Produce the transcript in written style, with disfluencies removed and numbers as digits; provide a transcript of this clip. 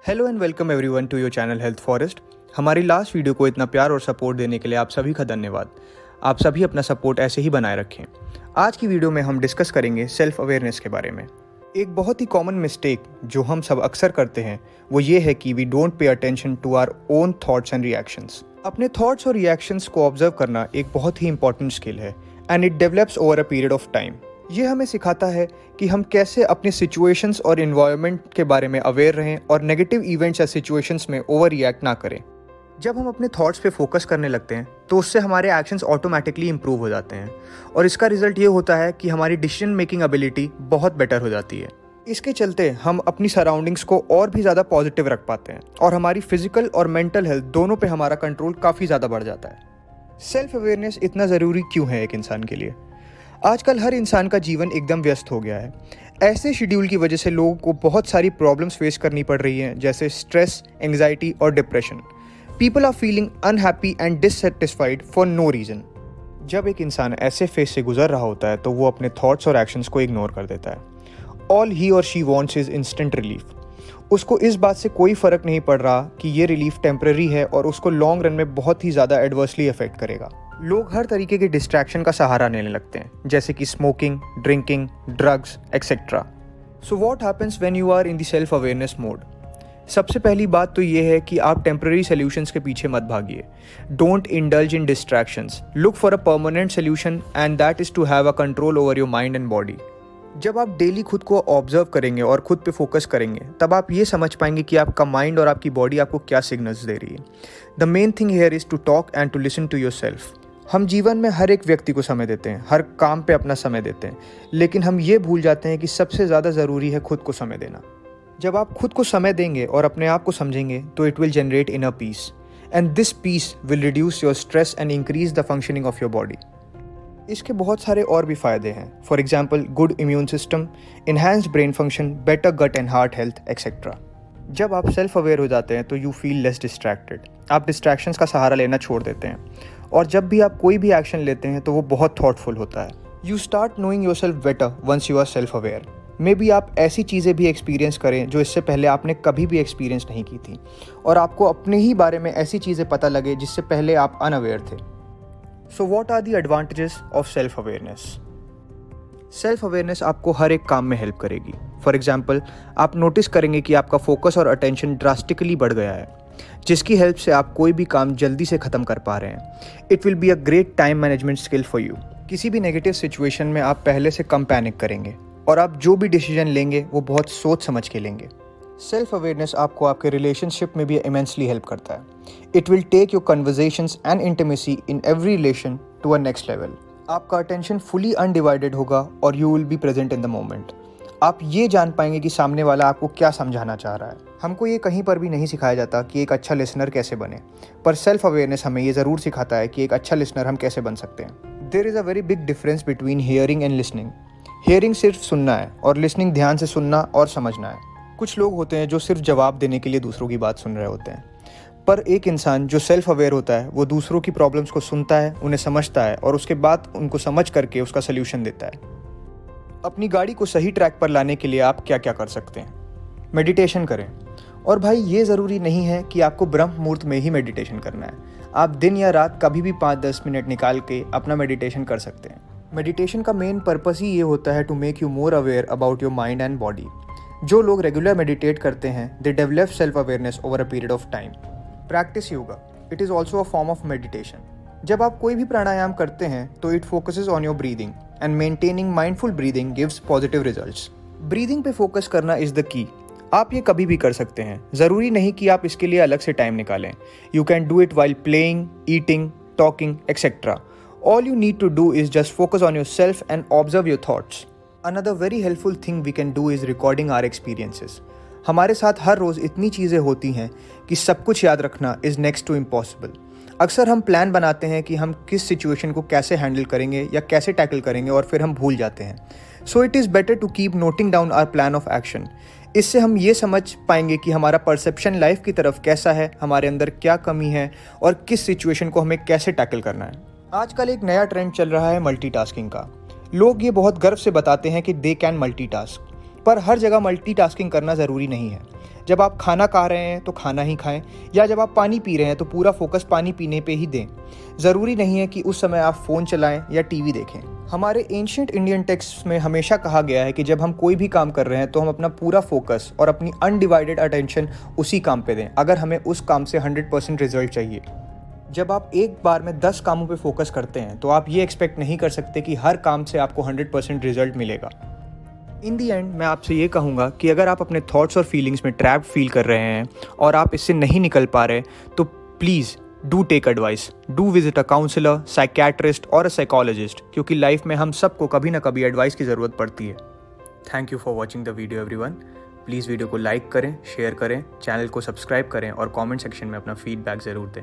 Hello and welcome everyone to your channel Health Forest. हमारी last video को इतना प्यार और सपोर्ट देने के लिए आप सभी का धन्यवाद। आप सभी अपना सपोर्ट ऐसे ही बनाए रखें। आज की वीडियो में हम डिस्कस करेंगे सेल्फ अवेयरनेस के बारे में। एक बहुत ही कॉमन मिस्टेक जो हम सब अक्सर करते हैं वो ये है कि we don't pay attention to our own thoughts and reactions. अपने थॉट्स और रिएक्शंस को ऑब्जर्व करना एक बहुत ही इंपॉर्टेंट स्किल है and it develops over a period of time. ये हमें सिखाता है कि हम कैसे अपनी सिचुएशंस और इन्वायरमेंट के बारे में अवेयर रहें और नेगेटिव इवेंट्स या सिचुएशंस में ओवर रिएक्ट ना करें। जब हम अपने थॉट्स पे फोकस करने लगते हैं तो उससे हमारे एक्शंस ऑटोमेटिकली इंप्रूव हो जाते हैं और इसका रिजल्ट ये होता है कि हमारी डिसीजन मेकिंग एबिलिटी बहुत बेटर हो जाती है। इसके चलते हम अपनी सराउंडिंग्स को और भी ज़्यादा पॉजिटिव रख पाते हैं और हमारी फिजिकल और मेंटल हेल्थ दोनों पे हमारा कंट्रोल काफ़ी ज़्यादा बढ़ जाता है। सेल्फ अवेयरनेस इतना ज़रूरी क्यों है एक इंसान के लिए? आजकल हर इंसान का जीवन एकदम व्यस्त हो गया है। ऐसे शेड्यूल की वजह से लोगों को बहुत सारी प्रॉब्लम्स फेस करनी पड़ रही हैं, जैसे स्ट्रेस, एंग्जाइटी और depression. People are feeling unhappy and dissatisfied for no reason. जब एक इंसान ऐसे फेज से गुजर रहा होता है तो वो अपने थॉट्स और एक्शंस को इग्नोर कर देता है। ऑल ही और she wants is instant relief. उसको इस बात से कोई फ़र्क नहीं पड़ रहा कि ये रिलीफ टेम्पररी है और उसको लॉन्ग रन में बहुत ही ज़्यादा एडवर्सली अफेक्ट करेगा। लोग हर तरीके के डिस्ट्रैक्शन का सहारा लेने लगते हैं, जैसे कि smoking, drinking, drugs et cetera. So what happens when you are in the self awareness mode? सबसे पहली बात तो ये है कि आप टेम्पररी सोल्यूशंस के पीछे मत भागिए। Don't indulge in distractions, look for a permanent solution and that is to have a control over your mind and body. जब आप डेली खुद को ऑब्जर्व करेंगे और खुद पे फोकस करेंगे तब आप ये समझ पाएंगे कि आपका माइंड और आपकी बॉडी आपको क्या सिग्नल्स दे रही है। The main thing here is to talk and to listen to yourself. हम जीवन में हर एक व्यक्ति को समय देते हैं, हर काम पे अपना समय देते हैं, लेकिन हम ये भूल जाते हैं कि सबसे ज़्यादा ज़रूरी है खुद को समय देना। जब आप खुद को समय देंगे और अपने आप को समझेंगे तो it will generate inner peace and this peace will reduce your stress and increase the functioning of your body. इसके बहुत सारे और भी फ़ायदे हैं। For example, good immune system, enhanced brain function, better gut and heart health et cetera. जब आप self aware हो जाते हैं तो यू फील लेस डिस्ट्रैक्टेड। आप डिस्ट्रैक्शंस का सहारा लेना छोड़ देते हैं और जब भी आप कोई भी एक्शन लेते हैं तो वो बहुत थॉटफुल होता है। You start knowing yourself better once you are self aware. Maybe आप ऐसी चीज़ें भी एक्सपीरियंस करें जो इससे पहले आपने कभी भी एक्सपीरियंस नहीं की थी और आपको अपने ही बारे में ऐसी चीज़ें पता लगे जिससे पहले आप अनअवेयर थे। So what are the advantages of self awareness? Self awareness आपको हर एक काम में हेल्प करेगी। फॉर एग्जाम्पल, आप नोटिस करेंगे कि आपका फोकस और अटेंशन ड्रास्टिकली बढ़ गया है, जिसकी हेल्प से आप कोई भी काम जल्दी से ख़त्म कर पा रहे हैं। It will be a great time management skill for you. किसी भी नेगेटिव सिचुएशन में आप पहले से कम पैनिक करेंगे और आप जो भी डिसीजन लेंगे वो बहुत सोच समझ के लेंगे। सेल्फ अवेयरनेस आपको आपके रिलेशनशिप में भी इमेंसली हेल्प करता है। It will take your conversations and intimacy in every relation to a next level. आपका अटेंशन फुली अनडिवाइडेड होगा और you will be present in the moment. आप ये जान पाएंगे कि सामने वाला आपको क्या समझाना चाह रहा है। हमको ये कहीं पर भी नहीं सिखाया जाता कि एक अच्छा लिसनर कैसे बने, पर सेल्फ अवेयरनेस हमें ये ज़रूर सिखाता है कि एक अच्छा लिसनर हम कैसे बन सकते हैं। There is a very big difference between hearing and listening. Hearing सिर्फ सुनना है और लिसनिंग ध्यान से सुनना और समझना है। कुछ लोग होते हैं जो सिर्फ जवाब देने के लिए दूसरों की बात सुन रहे होते हैं, पर एक इंसान जो सेल्फ अवेयर होता है वो दूसरों की प्रॉब्लम्स को सुनता है, उन्हें समझता है और उसके बाद उनको समझ करके उसका सल्यूशन देता है। अपनी गाड़ी को सही ट्रैक पर लाने के लिए आप क्या क्या कर सकते हैं? मेडिटेशन करें। और भाई, ये ज़रूरी नहीं है कि आपको ब्रह्म मुहूर्त में ही मेडिटेशन करना है। आप दिन या रात कभी भी 5-10 मिनट निकाल के अपना मेडिटेशन कर सकते हैं। मेडिटेशन का मेन पर्पस ही ये होता है to make you more aware about your mind and body. जो लोग रेगुलर मेडिटेट करते हैं they develop self awareness over a period of time. Practice yoga, it is also a form of meditation. जब आप कोई भी प्राणायाम करते हैं तो it focuses on your breathing and maintaining mindful breathing gives positive results. Breathing पे फोकस करना is the key. आप ये कभी भी कर सकते हैं, ज़रूरी नहीं कि आप इसके लिए अलग से टाइम निकालें। You can do it while playing, eating, talking etcetera. All you need to do is just focus on yourself and observe your thoughts. Another very helpful thing we can do is recording our experiences. हमारे साथ हर रोज़ इतनी चीज़ें होती हैं कि सब कुछ याद रखना is next to impossible. अक्सर हम प्लान बनाते हैं कि हम किस सिचुएशन को कैसे हैंडल करेंगे या कैसे टैकल करेंगे और फिर हम भूल जाते हैं। So it is better to keep noting down our plan of action. इससे हम ये समझ पाएंगे कि हमारा परसेप्शन लाइफ की तरफ कैसा है, हमारे अंदर क्या कमी है और किस सिचुएशन को हमें कैसे टैकल करना है। आजकल एक नया ट्रेंड चल रहा है मल्टीटास्किंग का। लोग ये बहुत गर्व से बताते हैं कि दे कैन मल्टीटास्क, पर हर जगह मल्टीटास्किंग करना ज़रूरी नहीं है। जब आप खाना खा रहे हैं तो खाना ही खाएं, या जब आप पानी पी रहे हैं तो पूरा फोकस पानी पीने पे ही दें। ज़रूरी नहीं है कि उस समय आप फ़ोन चलाएं या टीवी देखें। हमारे एंशिएंट इंडियन टेक्स्ट में हमेशा कहा गया है कि जब हम कोई भी काम कर रहे हैं तो हम अपना पूरा फोकस और अपनी अनडिवाइडेड अटेंशन उसी काम पे दें, अगर हमें उस काम से 100% रिजल्ट चाहिए। जब आप एक बार में 10 कामों पे फोकस करते हैं तो आप ये एक्सपेक्ट नहीं कर सकते कि हर काम से आपको 100% रिजल्ट मिलेगा। इन दी एंड मैं आपसे ये कहूँगा कि अगर आप अपने थॉट्स और फीलिंग्स में ट्रैप्ड फील कर रहे हैं और आप इससे नहीं निकल पा रहे, तो please do take advice, do visit a counsellor, psychiatrist और अ साइकोलॉजिस्ट, क्योंकि लाइफ में हम सबको कभी ना कभी एडवाइस की ज़रूरत पड़ती है। Thank you for watching the video everyone. Please video को लाइक करें, शेयर करें, चैनल को सब्सक्राइब करें और कमेंट सेक्शन में अपना फीडबैक ज़रूर दें।